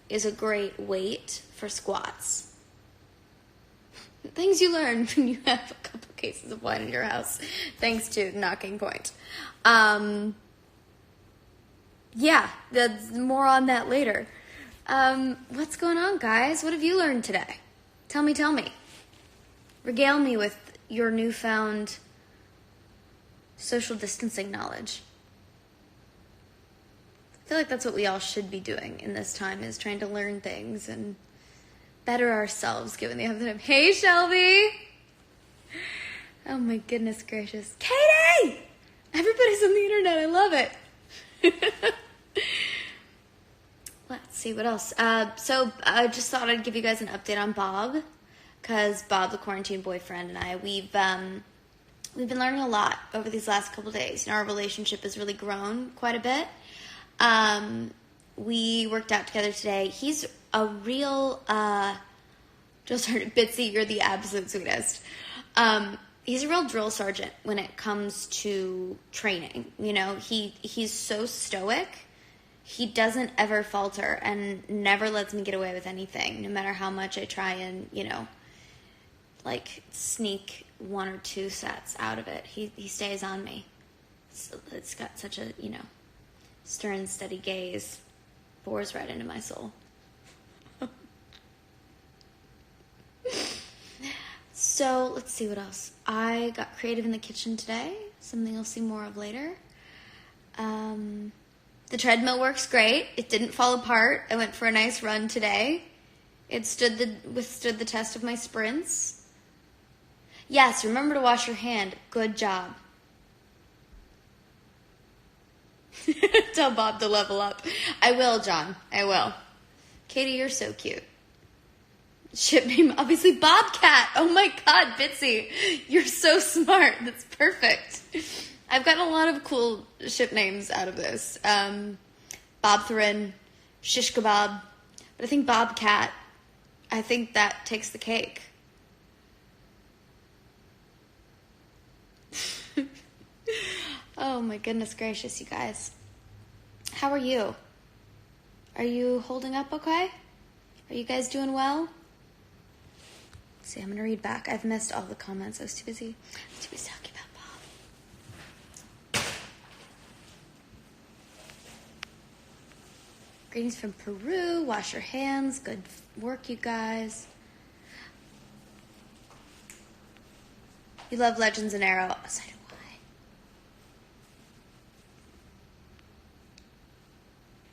is a great weight for squats. Things you learn when you have a couple cases of wine in your house, thanks to Knocking Point. Yeah, more on that later. What's going on, guys? What have you learned today? Tell me. Regale me with your newfound social distancing knowledge. I feel like that's what we all should be doing in this time, is trying to learn things and better ourselves given the other time. Hey, Shelby! Oh my goodness gracious. Katie! Everybody's on the internet. I love it. Let's see what else. So I just thought I'd give you guys an update on Bob, because Bob, the quarantine boyfriend, and I, we've been learning a lot over these last couple days. You know, our relationship has really grown quite a bit. We worked out together today. He's a real, just heard Bitsy, you're the absolute sweetest. He's a real drill sergeant when it comes to training. You know, he's so stoic. He doesn't ever falter and never lets me get away with anything, no matter how much I try and, you know, like sneak 1 or 2 sets out of it. He stays on me. It's got such a, you know, stern, steady gaze. Bores right into my soul. So, let's see what else. I got creative in the kitchen today. Something you'll see more of later. The treadmill works great. It didn't fall apart. I went for a nice run today. It withstood the test of my sprints. Yes, remember to wash your hand. Good job. Tell Bob to level up. I will, John. I will. Katie, you're so cute. Ship name, obviously Bobcat. Oh my God, Bitsy. You're so smart. That's perfect. I've gotten a lot of cool ship names out of this. Bobtherin, Shish Kebab. But I think Bobcat, I think that takes the cake. Oh my goodness gracious, you guys. How are you? Are you holding up okay? Are you guys doing well? Let's see, I'm going to read back. I've missed all the comments. I was too busy talking about Bob. Greetings from Peru. Wash your hands. Good work, you guys. You love Legends and Arrow. So do I.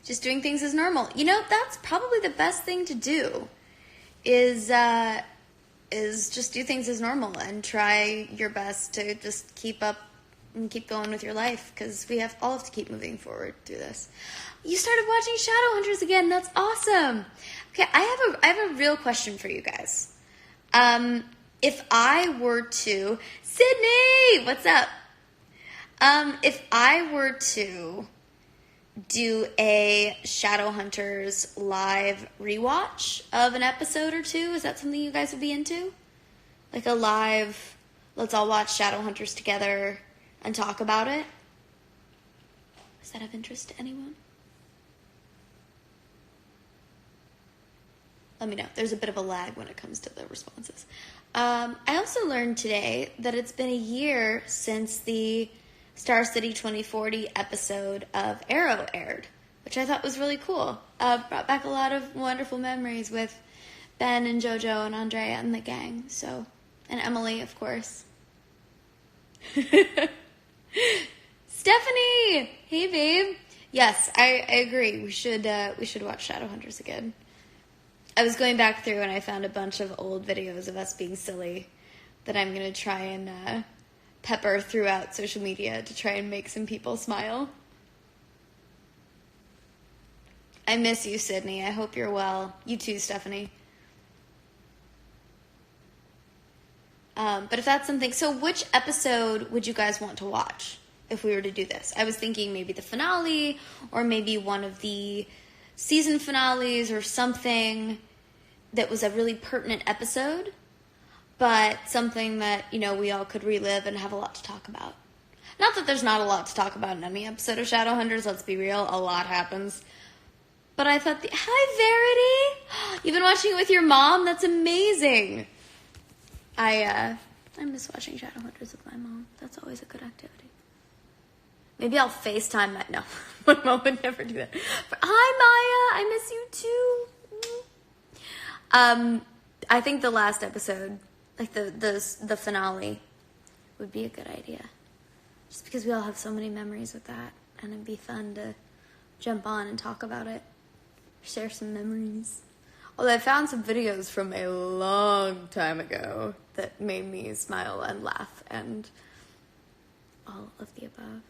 Just doing things as normal. You know, that's probably the best thing to do, is just do things as normal and try your best to just keep up and keep going with your life, because we all have to keep moving forward through this. You started watching Shadowhunters again. That's awesome. Okay, I have a real question for you guys. If I were to... Sydney! What's up? If I were to do a Shadowhunters live rewatch of an episode or two, is that something you guys would be into? Like a live, let's all watch Shadowhunters together and talk about it? Does that have interest to anyone? Let me know. There's a bit of a lag when it comes to the responses. I also learned today that it's been a year since the Star City 2040 episode of Arrow aired, which I thought was really cool. Brought back a lot of wonderful memories with Ben and JoJo and Andrea and the gang. So, and Emily, of course. Stephanie! Hey, babe. Yes, I agree. We should watch Shadowhunters again. I was going back through and I found a bunch of old videos of us being silly that I'm going to try and pepper throughout social media to try and make some people smile. I miss you, Sydney. I hope you're well. You too, Stephanie. But if that's something... So which episode would you guys want to watch if we were to do this? I was thinking maybe the finale or maybe one of the season finales or something that was a really pertinent episode, but something that, you know, we all could relive and have a lot to talk about. Not that there's not a lot to talk about in any episode of Shadowhunters, let's be real, a lot happens. But I thought, hi You've been watching it with your mom? That's amazing. I miss watching Shadowhunters with my mom. That's always a good activity. Maybe I'll FaceTime my... No, my mom would never do that. But, hi, Maya. I miss you too. I think the last episode, like the finale, would be a good idea. Just because we all have so many memories with that. And it'd be fun to jump on and talk about it. Share some memories. Although I found some videos from a long time ago that made me smile and laugh and all of the above.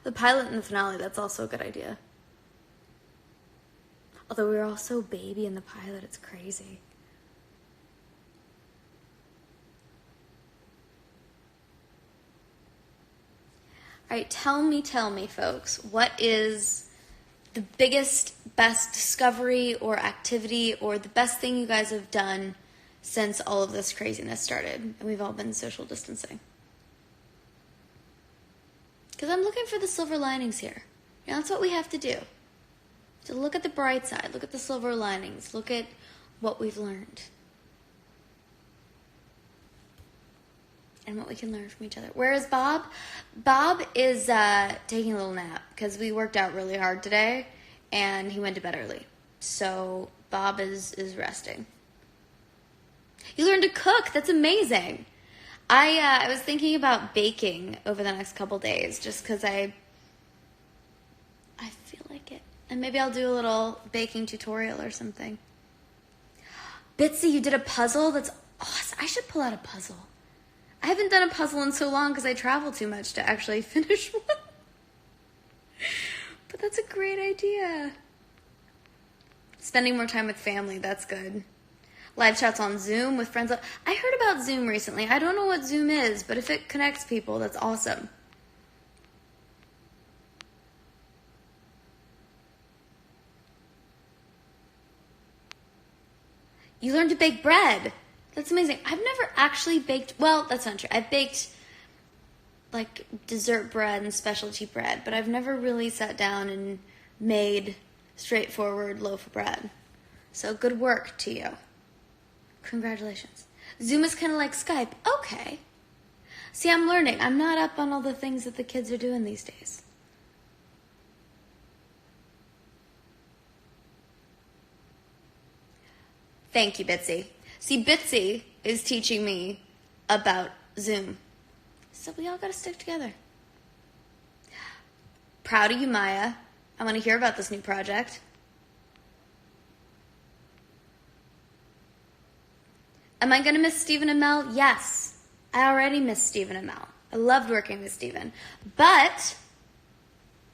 The pilot and the finale, that's also a good idea. Although we were all so baby in the pilot, it's crazy. All right, tell me, folks, what is the biggest, best discovery or activity or the best thing you guys have done since all of this craziness started and we've all been social distancing? Because I'm looking for the silver linings here. You know, that's what we have to do. To look at the bright side, look at the silver linings, look at what we've learned. And what we can learn from each other. Where is Bob? Bob is taking a little nap because we worked out really hard today and he went to bed early. So Bob is resting. You learned to cook. That's amazing. I was thinking about baking over the next couple days just because I feel like it. And maybe I'll do a little baking tutorial or something. Bitsy, you did a puzzle? That's awesome. I should pull out a puzzle. I haven't done a puzzle in so long because I travel too much to actually finish one. But that's a great idea. Spending more time with family, that's good. Live chats on Zoom with friends. I heard about Zoom recently. I don't know what Zoom is, but if it connects people, that's awesome. You learned to bake bread. That's amazing. I've never actually baked, well, that's not true. I've baked like dessert bread and specialty bread, but I've never really sat down and made straightforward loaf of bread. So good work to you. Congratulations. Zoom is kind of like Skype. Okay. See, I'm learning. I'm not up on all the things that the kids are doing these days. Thank you, Bitsy. See, Bitsy is teaching me about Zoom. So we all got to stick together. Proud of you, Maya. I want to hear about this new project. Am I going to miss Stephen and Mel? Yes. I already miss Stephen and Mel. I loved working with Stephen. But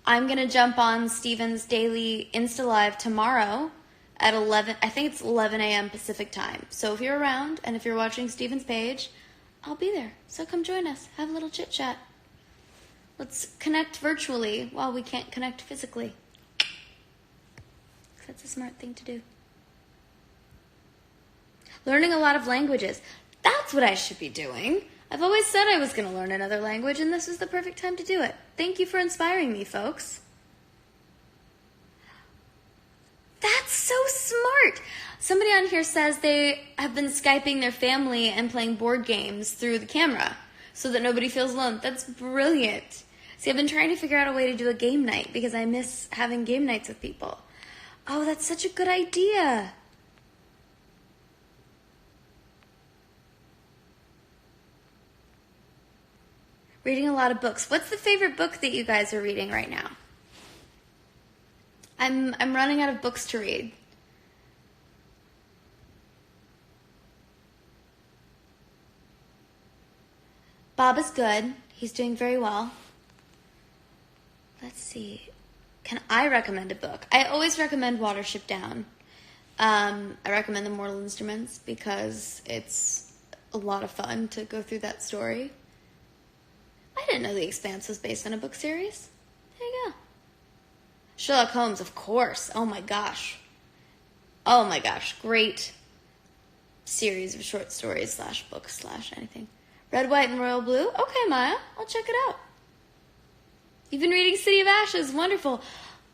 I'm going to jump on Stephen's daily Insta Live tomorrow at 11, I think it's 11 a.m. Pacific time. So if you're around and if you're watching Stephen's page, I'll be there. So come join us. Have a little chit chat. Let's connect virtually while we can't connect physically. That's a smart thing to do. Learning a lot of languages. That's what I should be doing. I've always said I was going to learn another language, and this is the perfect time to do it. Thank you for inspiring me, folks. That's so smart. Somebody on here says they have been Skyping their family and playing board games through the camera so that nobody feels alone. That's brilliant. See, I've been trying to figure out a way to do a game night because I miss having game nights with people. Oh, that's such a good idea. Reading a lot of books. What's the favorite book that you guys are reading right now? I'm running out of books to read. Bob is good. He's doing very well. Let's see. Can I recommend a book? I always recommend Watership Down. I recommend The Mortal Instruments because it's a lot of fun to go through that story. I didn't know The Expanse was based on a book series. There you go. Sherlock Holmes, of course. Oh my gosh. Oh my gosh. Great series of short stories / books / anything. Red, White, and Royal Blue? Okay, Maya. I'll check it out. You've been reading City of Ashes. Wonderful.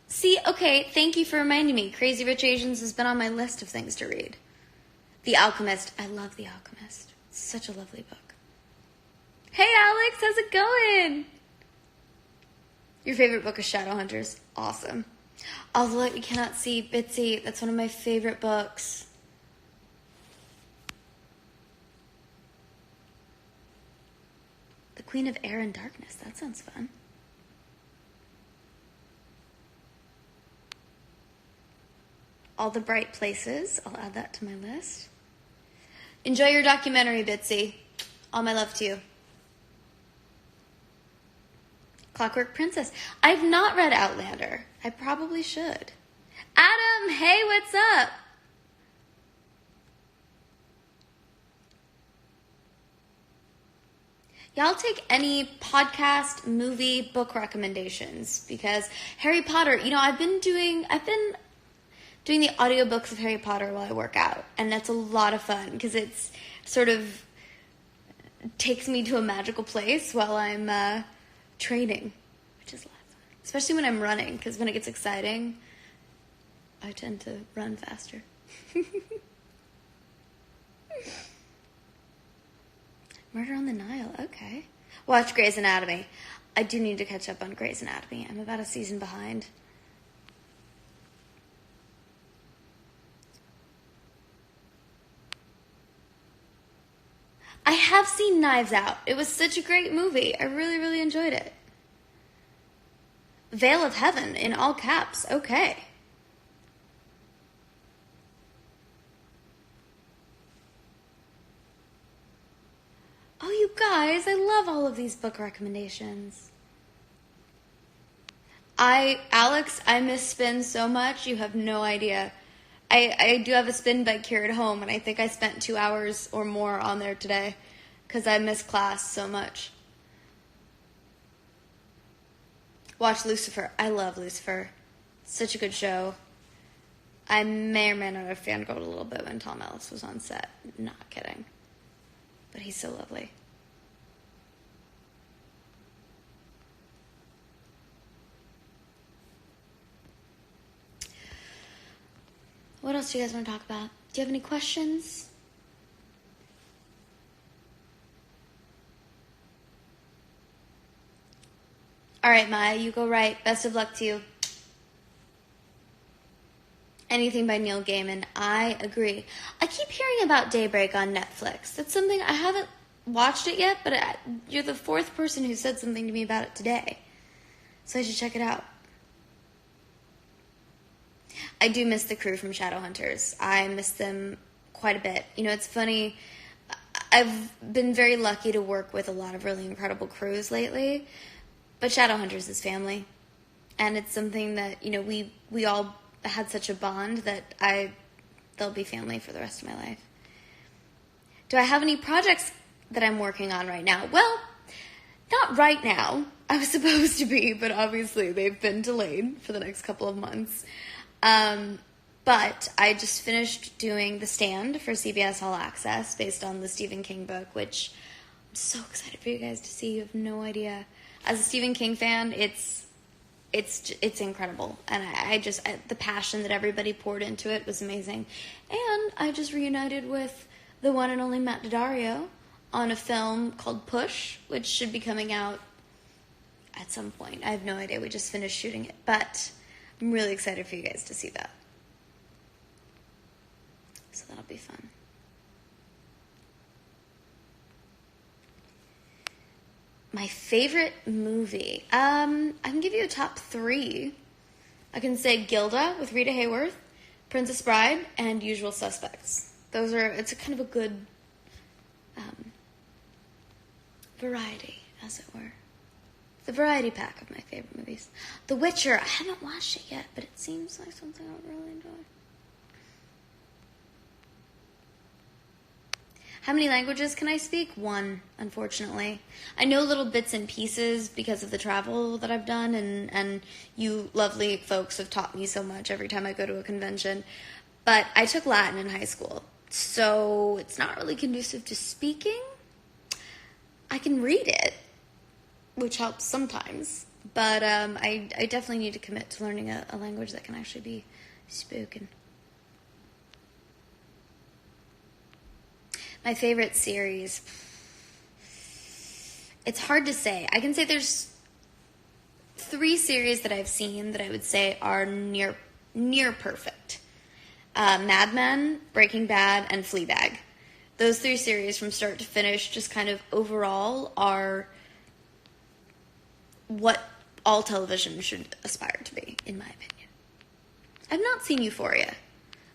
See, okay, thank you for reminding me. Crazy Rich Asians has been on my list of things to read. The Alchemist. I love The Alchemist. It's such a lovely book. Hey, Alex, how's it going? Your favorite book is Shadowhunters. Awesome. Although you cannot see Bitsy, that's one of my favorite books. The Queen of Air and Darkness. That sounds fun. All the Bright Places. I'll add that to my list. Enjoy your documentary, Bitsy. All my love to you. Clockwork Princess. I've not read Outlander. I probably should. Adam, hey, what's up? Y'all take any podcast, movie, book recommendations because Harry Potter, I've been doing the audiobooks of Harry Potter while I work out, and that's a lot of fun because it's sort of takes me to a magical place while I'm training, which is a lot of fun. Especially when I'm running, because when it gets exciting, I tend to run faster. Murder on the Nile, okay. Watch Grey's Anatomy. I do need to catch up on Grey's Anatomy. I'm about a season behind. I have seen Knives Out. It was such a great movie. I really, really enjoyed it. Veil of Heaven in all caps. Okay. Oh, you guys, I love all of these book recommendations. Alex, I miss spin so much, you have no idea. I do have a spin bike here at home, and I think I spent 2 hours or more on there today because I miss class so much. Watch Lucifer. I love Lucifer. Such a good show. I may or may not have fangirled a little bit when Tom Ellis was on set. Not kidding. But he's so lovely. What else do you guys want to talk about? Do you have any questions? All right, Maya, you go right. Best of luck to you. Anything by Neil Gaiman. I agree. I keep hearing about Daybreak on Netflix. That's something I haven't watched it yet, but you're the fourth person who said something to me about it today. So I should check it out. I do miss the crew from Shadowhunters. I miss them quite a bit. It's funny. I've been very lucky to work with a lot of really incredible crews lately, but Shadowhunters is family. And it's something that, we all had such a bond that they'll be family for the rest of my life. Do I have any projects that I'm working on right now? Well, not right now. I was supposed to be, but obviously they've been delayed for the next couple of months. But I just finished doing The Stand for CBS All Access based on the Stephen King book, which I'm so excited for you guys to see. You have no idea. As a Stephen King fan, it's incredible. And the passion that everybody poured into it was amazing. And I just reunited with the one and only Matt Daddario on a film called Push, which should be coming out at some point. I have no idea. We just finished shooting it. But I'm really excited for you guys to see that. So that'll be fun. My favorite movie. I can give you a top 3. I can say Gilda with Rita Hayworth, Princess Bride, and Usual Suspects. It's a kind of a good variety, as it were. The variety pack of my favorite movies. The Witcher. I haven't watched it yet, but it seems like something I would really enjoy. How many languages can I speak? 1, unfortunately. I know little bits and pieces because of the travel that I've done, and you lovely folks have taught me so much every time I go to a convention. But I took Latin in high school, so it's not really conducive to speaking. I can read it, which helps sometimes. But I definitely need to commit to learning a language that can actually be spoken. My favorite series. It's hard to say. I can say there's 3 series that I've seen that I would say are near perfect. Mad Men, Breaking Bad, and Fleabag. Those 3 series from start to finish just kind of overall are what all television should aspire to be, in my opinion. I've not seen Euphoria.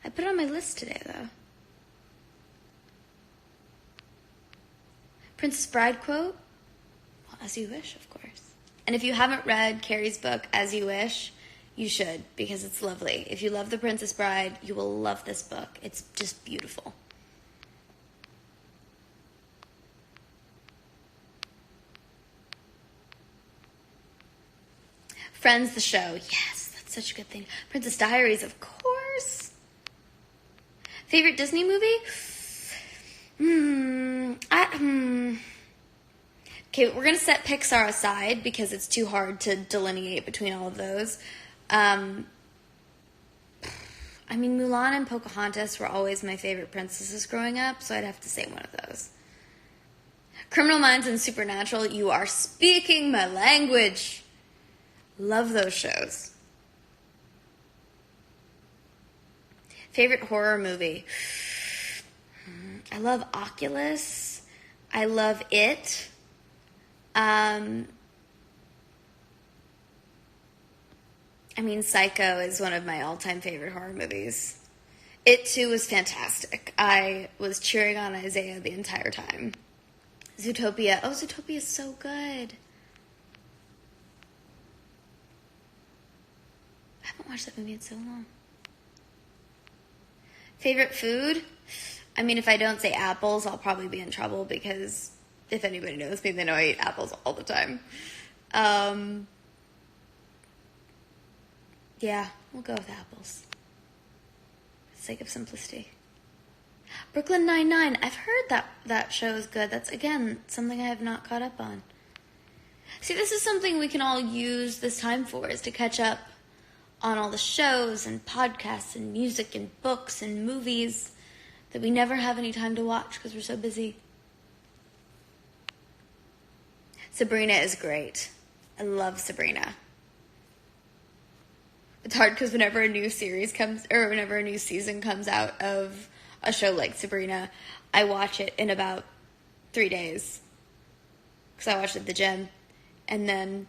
I put it on my list today, though. Princess Bride quote? Well, as you wish, of course. And if you haven't read Carrie's book, As You Wish, you should, because it's lovely. If you love The Princess Bride, you will love this book. It's just beautiful. Friends, the show. Yes, that's such a good thing. Princess Diaries, of course. Favorite Disney movie? Okay, we're going to set Pixar aside because it's too hard to delineate between all of those. Mulan and Pocahontas were always my favorite princesses growing up, so I'd have to say one of those. Criminal Minds and Supernatural, you are speaking my language. Love those shows. Favorite horror movie? I love Oculus. I love It. Psycho is one of my all-time favorite horror movies. It, too, was fantastic. I was cheering on Isaiah the entire time. Zootopia. Oh, Zootopia is so good. I haven't watched that movie in so long. Favorite food? If I don't say apples, I'll probably be in trouble because if anybody knows me, they know I eat apples all the time. Yeah, we'll go with apples. For the sake of simplicity. Brooklyn Nine-Nine. I've heard that show is good. That's, again, something I have not caught up on. See, this is something we can all use this time for, is to catch up on all the shows and podcasts and music and books and movies that we never have any time to watch because we're so busy. Sabrina is great. I love Sabrina. It's hard because whenever a new series comes, or whenever a new season comes out of a show like Sabrina, I watch it in about 3 days. Because I watch it at the gym. And then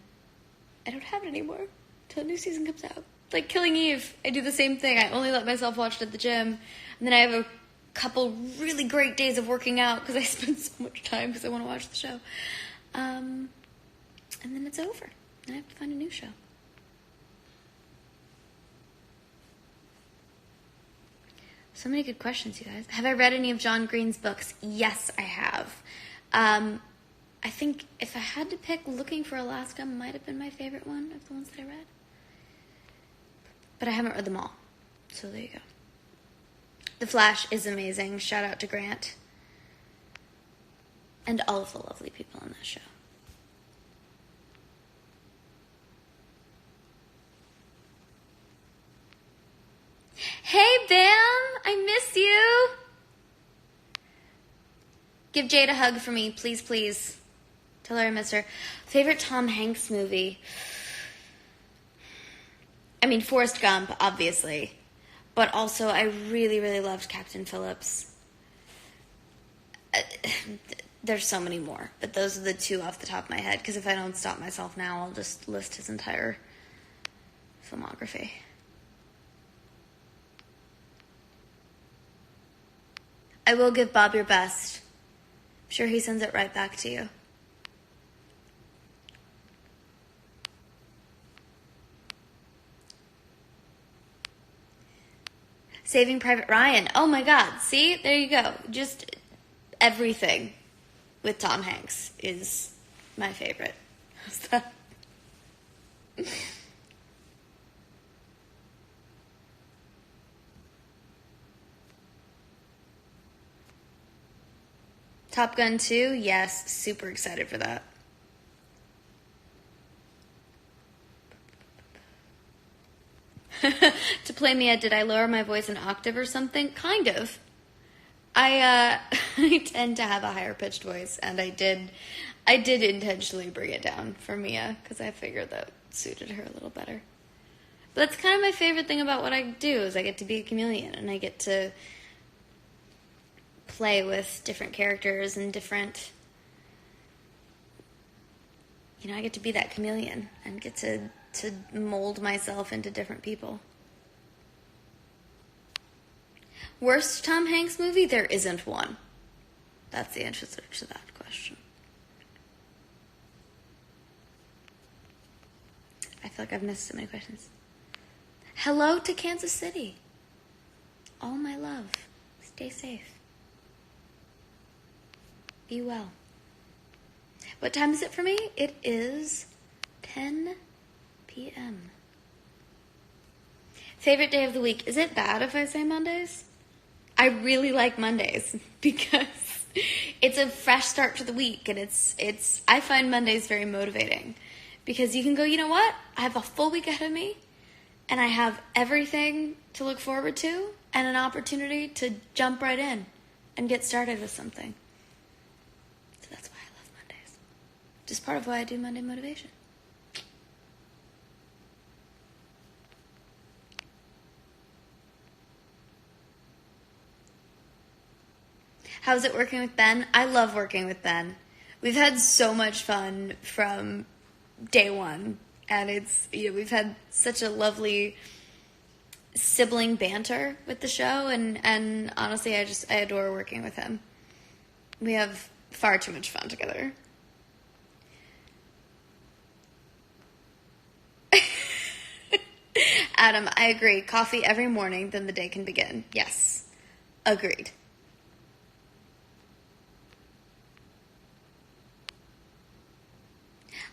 I don't have it anymore until a new season comes out. Like Killing Eve, I do the same thing. I only let myself watch it at the gym. And then I have a couple really great days of working out because I spend so much time because I want to watch the show. And then it's over. And I have to find a new show. So many good questions, you guys. Have I read any of John Green's books? Yes, I have. I think if I had to pick, Looking for Alaska might have been my favorite one of the ones that I read. But I haven't read them all. So there you go. The Flash is amazing. Shout out to Grant. And all of the lovely people on that show. Hey, Bam! I miss you! Give Jade a hug for me, please, please. Tell her I miss her. Favorite Tom Hanks movie? Forrest Gump, obviously. But also, I really, really loved Captain Phillips. There's so many more, but those are the 2 off the top of my head, because if I don't stop myself now, I'll just list his entire filmography. I will give Bob your best. I'm sure he sends it right back to you. Saving Private Ryan. Oh my God. See? There you go. Just everything with Tom Hanks is my favorite. How's that? Top Gun 2? Yes. Super excited for that. play Mia, did I lower my voice an octave or something? Kind of. I I tend to have a higher pitched voice, and I did intentionally bring it down for Mia because I figured that suited her a little better. But that's kind of my favorite thing about what I do is I get to be a chameleon, and I get to play with different characters and different, I get to be that chameleon and get to mold myself into different people. Worst Tom Hanks movie? There isn't one. That's the answer to that question. I feel like I've missed so many questions. Hello to Kansas City. All my love. Stay safe. Be well. What time is it for me? It is 10 p.m. Favorite day of the week. Is it bad if I say Mondays? I really like Mondays because it's a fresh start to the week, and I find Mondays very motivating because you can go, you know what? I have a full week ahead of me, and I have everything to look forward to and an opportunity to jump right in and get started with something. So that's why I love Mondays. Just part of why I do Monday Motivation. How's it working with Ben? I love working with Ben. We've had so much fun from day one, and we've had such a lovely sibling banter with the show, and honestly, I adore working with him. We have far too much fun together. Adam, I agree. Coffee every morning, then the day can begin. Yes, agreed.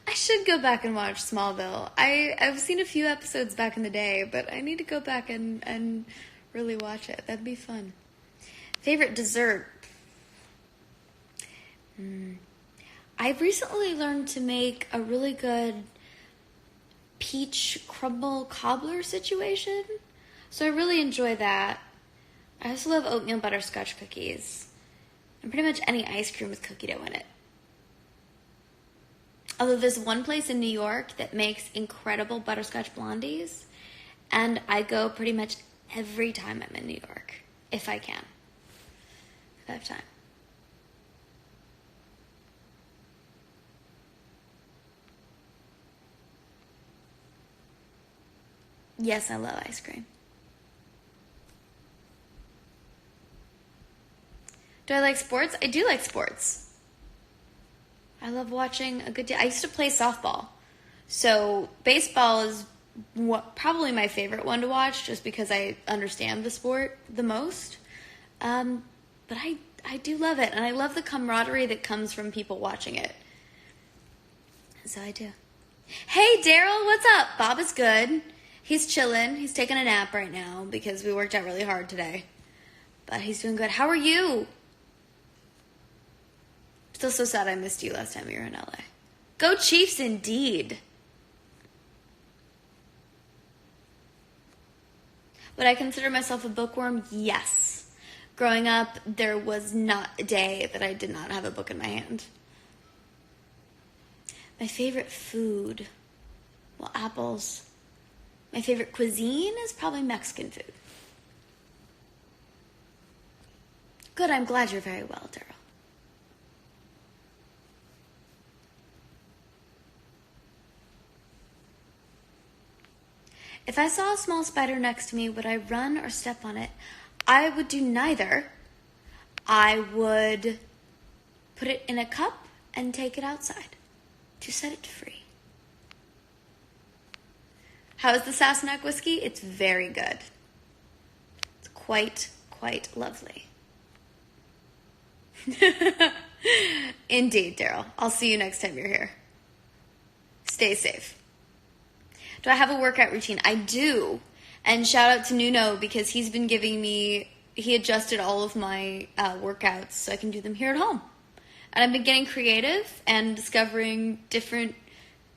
I should go back and watch Smallville. I've seen a few episodes back in the day, but I need to go back and really watch it. That'd be fun. Favorite dessert? I've recently learned to make a really good peach crumble cobbler situation, so I really enjoy that. I also love oatmeal butterscotch cookies, and pretty much any ice cream with cookie dough in it. Although there's one place in New York that makes incredible butterscotch blondies, and I go pretty much every time I'm in New York, if I can. If I have time. Yes, I love ice cream. Do I like sports? I do like sports. I love watching a good day. I used to play softball. So baseball is probably my favorite one to watch just because I understand the sport the most. But I do love it. And I love the camaraderie that comes from people watching it. So I do. Hey, Daryl, what's up? Bob is good. He's chilling. He's taking a nap right now because we worked out really hard today. But he's doing good. How are you? Still so sad I missed you last time you were in LA. Go Chiefs indeed. Would I consider myself a bookworm? Yes. Growing up, there was not a day that I did not have a book in my hand. My favorite food? Well, apples. My favorite cuisine is probably Mexican food. Good, I'm glad you're very well, Daryl. If I saw a small spider next to me, would I run or step on it? I would do neither. I would put it in a cup and take it outside to set it free. How is the Sassenach whiskey? It's very good. It's quite lovely. Indeed, Daryl. I'll see you next time you're here. Stay safe. Do I have a workout routine? I do. And shout out to Nuno because he's been giving me, he adjusted all of my workouts so I can do them here at home. And I've been getting creative and discovering different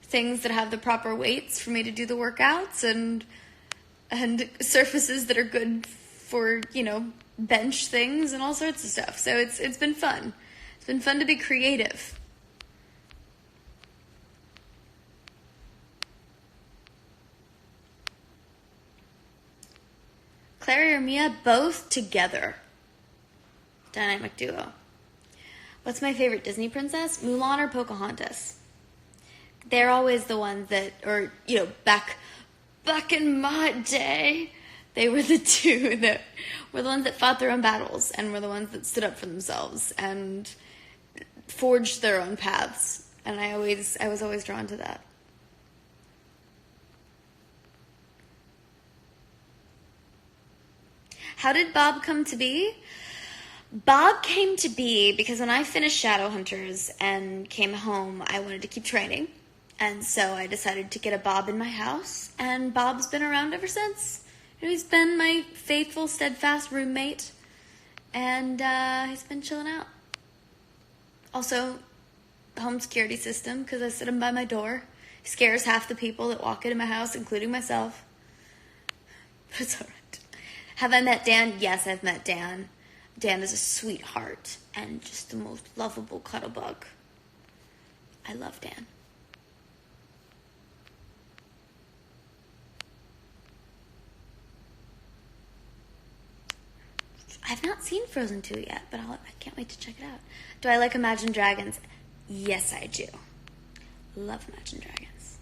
things that have the proper weights for me to do the workouts. And and surfaces that are good for, bench things and all sorts of stuff. So it's been fun. It's been fun to be creative. Clary or Mia, both together. Dynamic duo. What's my favorite Disney princess? Mulan or Pocahontas? They're always the ones that, or, back in my day, they were the two that were the ones that fought their own battles and were the ones that stood up for themselves and forged their own paths. And I was always drawn to that. How did Bob come to be? Bob came to be because when I finished Shadowhunters and came home, I wanted to keep training. And so I decided to get a Bob in my house, and Bob's been around ever since. He's been my faithful, steadfast roommate, and he's been chilling out. Also, home security system, because I set him by my door. He scares half the people that walk into my house, including myself. But it's all right. Have I met Dan? Yes, I've met Dan. Dan is a sweetheart and just the most lovable cuddle bug. I love Dan. I've not seen Frozen 2 yet, but I can't wait to check it out. Do I like Imagine Dragons? Yes, I do. Love Imagine Dragons.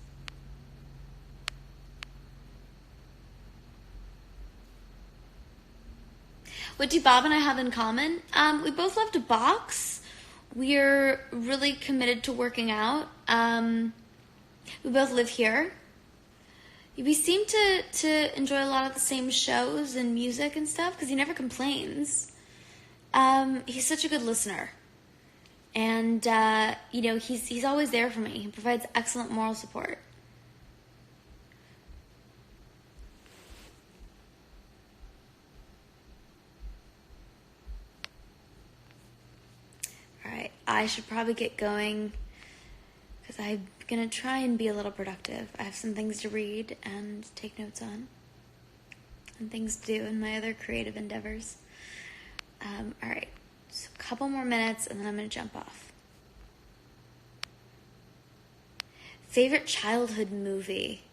What do Bob and I have in common? We both love to box. We're really committed to working out. We both live here. We seem to enjoy a lot of the same shows and music and stuff because he never complains. He's such a good listener. And, he's always there for me. He provides excellent moral support. Alright, I should probably get going because I'm going to try and be a little productive. I have some things to read and take notes on and things to do in my other creative endeavors. Alright, so a couple more minutes and then I'm going to jump off. Favorite childhood movie?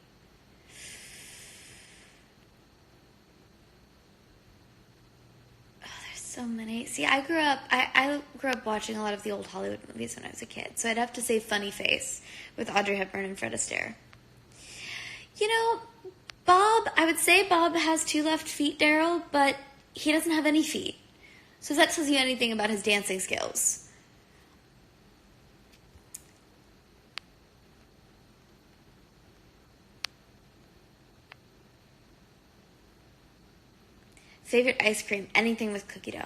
So many. See, I grew up watching a lot of the old Hollywood movies when I was a kid, so I'd have to say Funny Face with Audrey Hepburn and Fred Astaire. Bob, I would say Bob has 2 left feet, Daryl, but he doesn't have any feet. So if that tells you anything about his dancing skills. Favorite ice cream? Anything with cookie dough.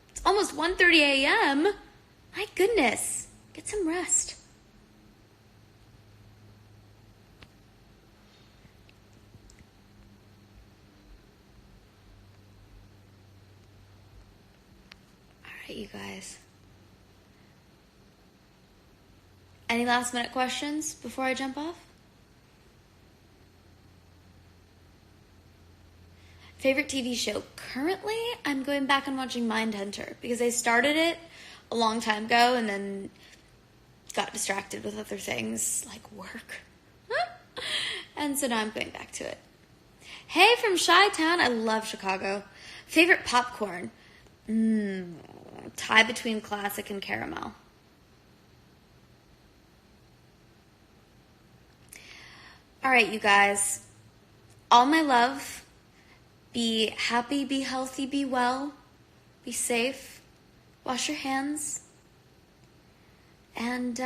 It's almost 1:30 a.m. My goodness. Get some rest. All right, you guys. Any last minute questions before I jump off? Favorite TV show? Currently, I'm going back and watching Mindhunter because I started it a long time ago and then got distracted with other things like work. And so now I'm going back to it. Hey, from Chi-Town. I love Chicago. Favorite popcorn? Tie between classic and caramel. All right, you guys. All my love. Be happy, be healthy, be well, be safe, wash your hands, and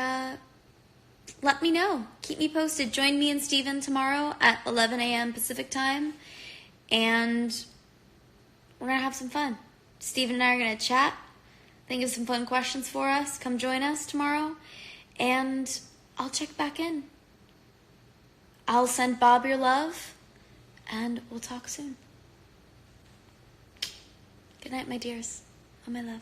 let me know. Keep me posted. Join me and Steven tomorrow at 11 a.m. Pacific time, and we're going to have some fun. Steven and I are going to chat, think of some fun questions for us. Come join us tomorrow, and I'll check back in. I'll send Bob your love, and we'll talk soon. Good night, my dears. All my love.